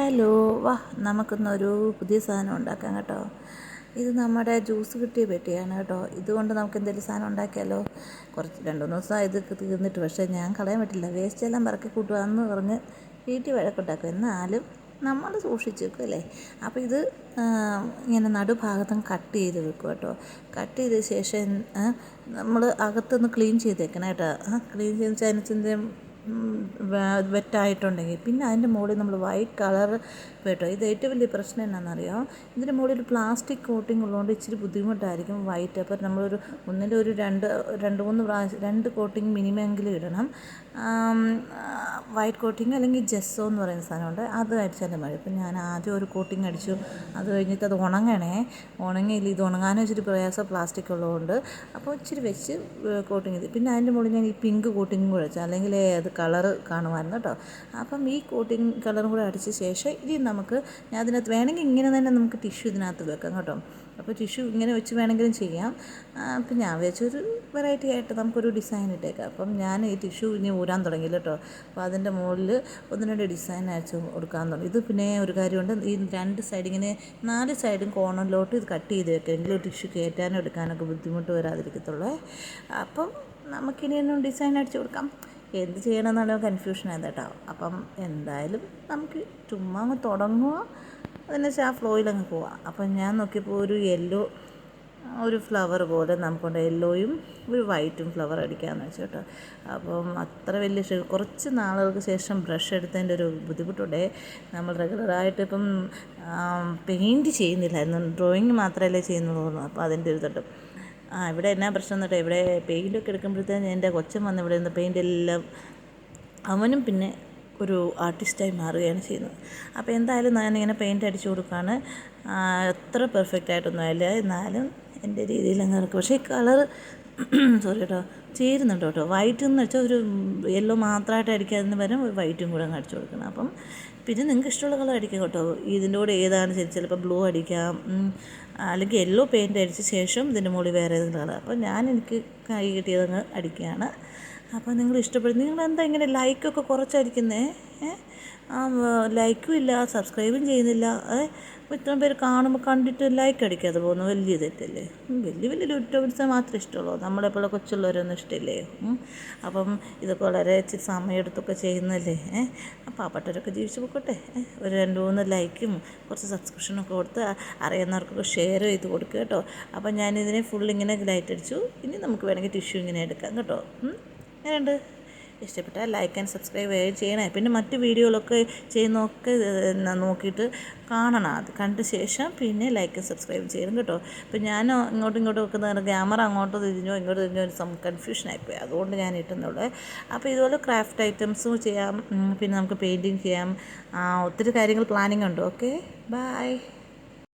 Hello, വാ നമുക്കിന്നൊരു പുതിയ സാധനം ഉണ്ടാക്കാം കേട്ടോ. ഇത് നമ്മുടെ ജ്യൂസ് കിട്ടിയ പെട്ടിയാണ് കേട്ടോ. ഇതുകൊണ്ട് നമുക്ക് എന്തെങ്കിലും സാധനം ഉണ്ടാക്കിയാലോ. കുറച്ച് 2-3 ദിവസം ഇത് തീർന്നിട്ട്, പക്ഷേ ഞാൻ കളയാൻ പറ്റില്ല, വേസ്റ്റ് എല്ലാം പറക്കി കൂട്ടുകയെന്ന് പറഞ്ഞ് വീട്ടിൽ വഴക്കുണ്ടാക്കും. എന്നാലും നമ്മൾ സൂക്ഷിച്ച് വെക്കും അല്ലേ. അപ്പോൾ ഇത് ഇങ്ങനെ നടുഭാഗത്തും കട്ട് ചെയ്ത് വെക്കും കേട്ടോ. കട്ട് ചെയ്ത ശേഷം നമ്മൾ അകത്തൊന്ന് ക്ലീൻ ചെയ്തേക്കണം കേട്ടോ. ക്ലീൻ ചെയ്ത് ചനച്ചിൻ്റെ വെറ്റായിട്ടുണ്ടെങ്കിൽ പിന്നെ അതിൻ്റെ മുകളിൽ നമ്മൾ വൈറ്റ് കളർ കേട്ടോ. ഇത് ഏറ്റവും വലിയ പ്രശ്നം എന്നാണെന്നറിയാം, ഇതിൻ്റെ മുകളിൽ ഒരു പ്ലാസ്റ്റിക് കോട്ടിംഗ് ഉള്ളതുകൊണ്ട് ഇച്ചിരി ബുദ്ധിമുട്ടായിരിക്കും വൈറ്റ്. അപ്പോൾ നമ്മളൊരു ഒന്നിൻ്റെ ഒരു 2-3 പ്രാവശ്യം 2 കോട്ടിങ് മിനിമം എങ്കിലും ഇടണം. വൈറ്റ് കോട്ടിങ് അല്ലെങ്കിൽ ജെസ്സോ എന്ന് പറയുന്ന സാധനമുണ്ട്, അത് അടിച്ചാലും മതി. ഇപ്പം ഞാൻ ആദ്യം ഒരു കോട്ടിങ് അടിച്ചു, അത് കഴിഞ്ഞിട്ട് അത് ഉണങ്ങിയില്ല. ഇത് ഉണങ്ങാനും ഇച്ചിരി പ്രയാസം പ്ലാസ്റ്റിക് ഉള്ളതുകൊണ്ട്. അപ്പോൾ ഇച്ചിരി വെച്ച് കോട്ടിങ് ചെയ്ത് പിന്നെ അതിൻ്റെ മുകളിൽ ഞാൻ ഈ പിങ്ക് കോട്ടിങ്ങും കൂടെ വെച്ചു, അല്ലെങ്കിൽ അത് കളറ് കാണുമായിരുന്നു കേട്ടോ. അപ്പം ഈ കോട്ടിങ് കളറും കൂടെ അടിച്ച ശേഷം ഇനി നമുക്ക് ഞാൻ അതിനകത്ത് വേണമെങ്കിൽ ഇങ്ങനെ തന്നെ നമുക്ക് ടിഷ്യൂ ഇതിനകത്ത് വെക്കാം കേട്ടോ. അപ്പോൾ ടിഷ്യൂ ഇങ്ങനെ വെച്ച് വേണമെങ്കിലും ചെയ്യാം. അപ്പം ഞാൻ വെച്ചൊരു വെറൈറ്റി ആയിട്ട് നമുക്കൊരു ഡിസൈൻ ഇട്ടേക്കാം. അപ്പം ഞാൻ ഈ ടിഷ്യൂ ഇനി ഊരാൻ തുടങ്ങിയില്ല കേട്ടോ. അപ്പോൾ അതിൻ്റെ മുകളിൽ 1-2 ഡിസൈൻ അയച്ച് കൊടുക്കാൻ തുടങ്ങി. ഇത് പിന്നെ ഒരു കാര്യമുണ്ട്, ഈ 2 സൈഡ് ഇങ്ങനെ 4 സൈഡും കോർണറിലോട്ട് ഇത് കട്ട് ചെയ്ത് വെക്കാം, എങ്കിലും ടിഷ്യൂ കയറ്റാനും എടുക്കാനൊക്കെ ബുദ്ധിമുട്ട് വരാതിരിക്കത്തുള്ളൂ. അപ്പം നമുക്കിനി ഒന്നും ഡിസൈൻ അടിച്ച് കൊടുക്കാം. എന്ത് ചെയ്യണമെന്നുള്ള കൺഫ്യൂഷനാണ് കേട്ടോ. അപ്പം എന്തായാലും നമുക്ക് ചുമ്മാ അങ്ങ് തുടങ്ങുക, അതിനുശേഷം ആ ഫ്ലോയിലങ്ങ് പോവാം. അപ്പം ഞാൻ നോക്കിയപ്പോൾ ഒരു യെല്ലോ ഒരു ഫ്ലവർ പോലെ നമുക്കുണ്ട്, യെല്ലോയും ഒരു വൈറ്റും ഫ്ലവർ അടിക്കാമെന്ന് വെച്ചു കേട്ടോ. അപ്പം അത്ര വലിയ കുറച്ച് നാളുകൾക്ക് ശേഷം ബ്രഷ് എടുത്തതിൻ്റെ ഒരു ബുദ്ധിമുട്ടുണ്ടേ. നമ്മൾ റെഗുലറായിട്ട് ഇപ്പം പെയിൻറ്റ് ചെയ്യുന്നില്ലായിരുന്നു, ഡ്രോയിങ് മാത്രമല്ലേ ചെയ്യുന്നുള്ളൂ. അപ്പോൾ അതിൻ്റെ ഒരു തൊട്ടും ഇവിടെ എന്നാ പ്രശ്നം എന്നിട്ട്, ഇവിടെ പെയിൻറ്റൊക്കെ എടുക്കുമ്പോഴത്തേന് എൻ്റെ കൊച്ചൻ വന്ന് ഇവിടെ നിന്ന് പെയിൻ്റ് എല്ലാം അവനും പിന്നെ ഒരു ആർട്ടിസ്റ്റായി മാറുകയാണ് ചെയ്യുന്നത്. അപ്പോൾ എന്തായാലും ഞാനിങ്ങനെ പെയിൻറ്റ് അടിച്ചു കൊടുക്കുകയാണ്. എത്ര പെർഫെക്റ്റ് ആയിട്ടൊന്നും ആയില്ല, എന്നാലും എൻ്റെ രീതിയിൽ അങ്ങ് ഇറക്കും. പക്ഷേ ഈ കളർ സോറി കേട്ടോ ചേരുന്നുണ്ട് കേട്ടോ. വൈറ്റ് എന്ന് വെച്ചാൽ ഒരു യെല്ലോ മാത്രമായിട്ട് അടിക്കാതിന് പകരം ഒരു വൈറ്റും കൂടെ അങ്ങ് അടിച്ചു കൊടുക്കണം. അപ്പം പിന്നെ നിങ്ങൾക്ക് ഇഷ്ടമുള്ള കളർ അടിക്കാം കേട്ടോ. ഇതിൻ്റെ കൂടെ ഏതാണ് ചിലപ്പോൾ ബ്ലൂ അടിക്കാം, അല്ലെങ്കിൽ യെല്ലോ പെയിൻറ്റ് അടിച്ച ശേഷം ഇതിൻ്റെ മുകളിൽ വേറെ ഏതെങ്കിലും കളർ. അപ്പോൾ എനിക്ക് കൈ കിട്ടിയതങ്ങ് അടിക്കുകയാണ്. അപ്പോൾ നിങ്ങൾ ഇഷ്ടപ്പെടും. നിങ്ങളെന്താ ഇങ്ങനെ ലൈക്കൊക്കെ കുറച്ചടിക്കുന്നേ? ലൈക്കും ഇല്ല, സബ്സ്ക്രൈബും ചെയ്യുന്നില്ല. ഇത്രയും പേര് കാണുമ്പോൾ കണ്ടിട്ട് ലൈക്ക് അടിക്കാതെ പോകുന്നു, വലിയ തെറ്റല്ലേ. വലിയ യൂട്യൂബേഴ്സിനെ മാത്രമേ ഇഷ്ടമുള്ളൂ, നമ്മളെപ്പോഴും കൊച്ചുള്ളവരൊന്നും ഇഷ്ടമില്ലേ. അപ്പം ഇതൊക്കെ വളരെ ഇച്ചിരി സമയമെടുത്തൊക്കെ ചെയ്യുന്നല്ലേ. പാവപ്പെട്ടവരൊക്കെ ജീവിച്ച് പോയിക്കോട്ടെ. ഒരു 2-3 ലൈക്കും കുറച്ച് സബ്സ്ക്രിപ്ഷനൊക്കെ കൊടുത്ത് അറിയുന്നവർക്കൊക്കെ ഷെയർ ചെയ്ത് കൊടുക്കുക കേട്ടോ. അപ്പം ഞാനിതിനെ ഫുള്ളിങ്ങനെ ലൈറ്റ് അടിച്ചു. ഇനി നമുക്ക് വേണമെങ്കിൽ ടിഷ്യൂ ഇങ്ങനെ എടുക്കാം കേട്ടോ. എങ്ങനെയുണ്ട്? ഇഷ്ടപ്പെട്ടാൽ ലൈക്ക് ആൻഡ് സബ്സ്ക്രൈബ് ചെയ്യണേ. പിന്നെ മറ്റ് വീഡിയോകളൊക്കെ ചെയ്യുന്നതൊക്കെ നോക്കിയിട്ട് കാണണം. അത് കണ്ട ശേഷം പിന്നെ ലൈക്ക് ആൻഡ് സബ്സ്ക്രൈബ് ചെയ്യണം കേട്ടോ. ഇപ്പം ഞാൻ ഇങ്ങോട്ടും വെക്കുന്ന ക്യാമറ അങ്ങോട്ട് തിരിഞ്ഞോ ഇങ്ങോട്ട് തിരിഞ്ഞോ ഒരു കൺഫ്യൂഷനായിപ്പോയി, അതുകൊണ്ട് ഞാൻ ഇട്ടുന്നുള്ളൂ. അപ്പോൾ ഇതുപോലെ ക്രാഫ്റ്റ് ഐറ്റംസും ചെയ്യാം, പിന്നെ നമുക്ക് പെയിൻറ്റിങ് ചെയ്യാം. ഒത്തിരി കാര്യങ്ങൾ പ്ലാനിങ് ഉണ്ട്. Okay, by.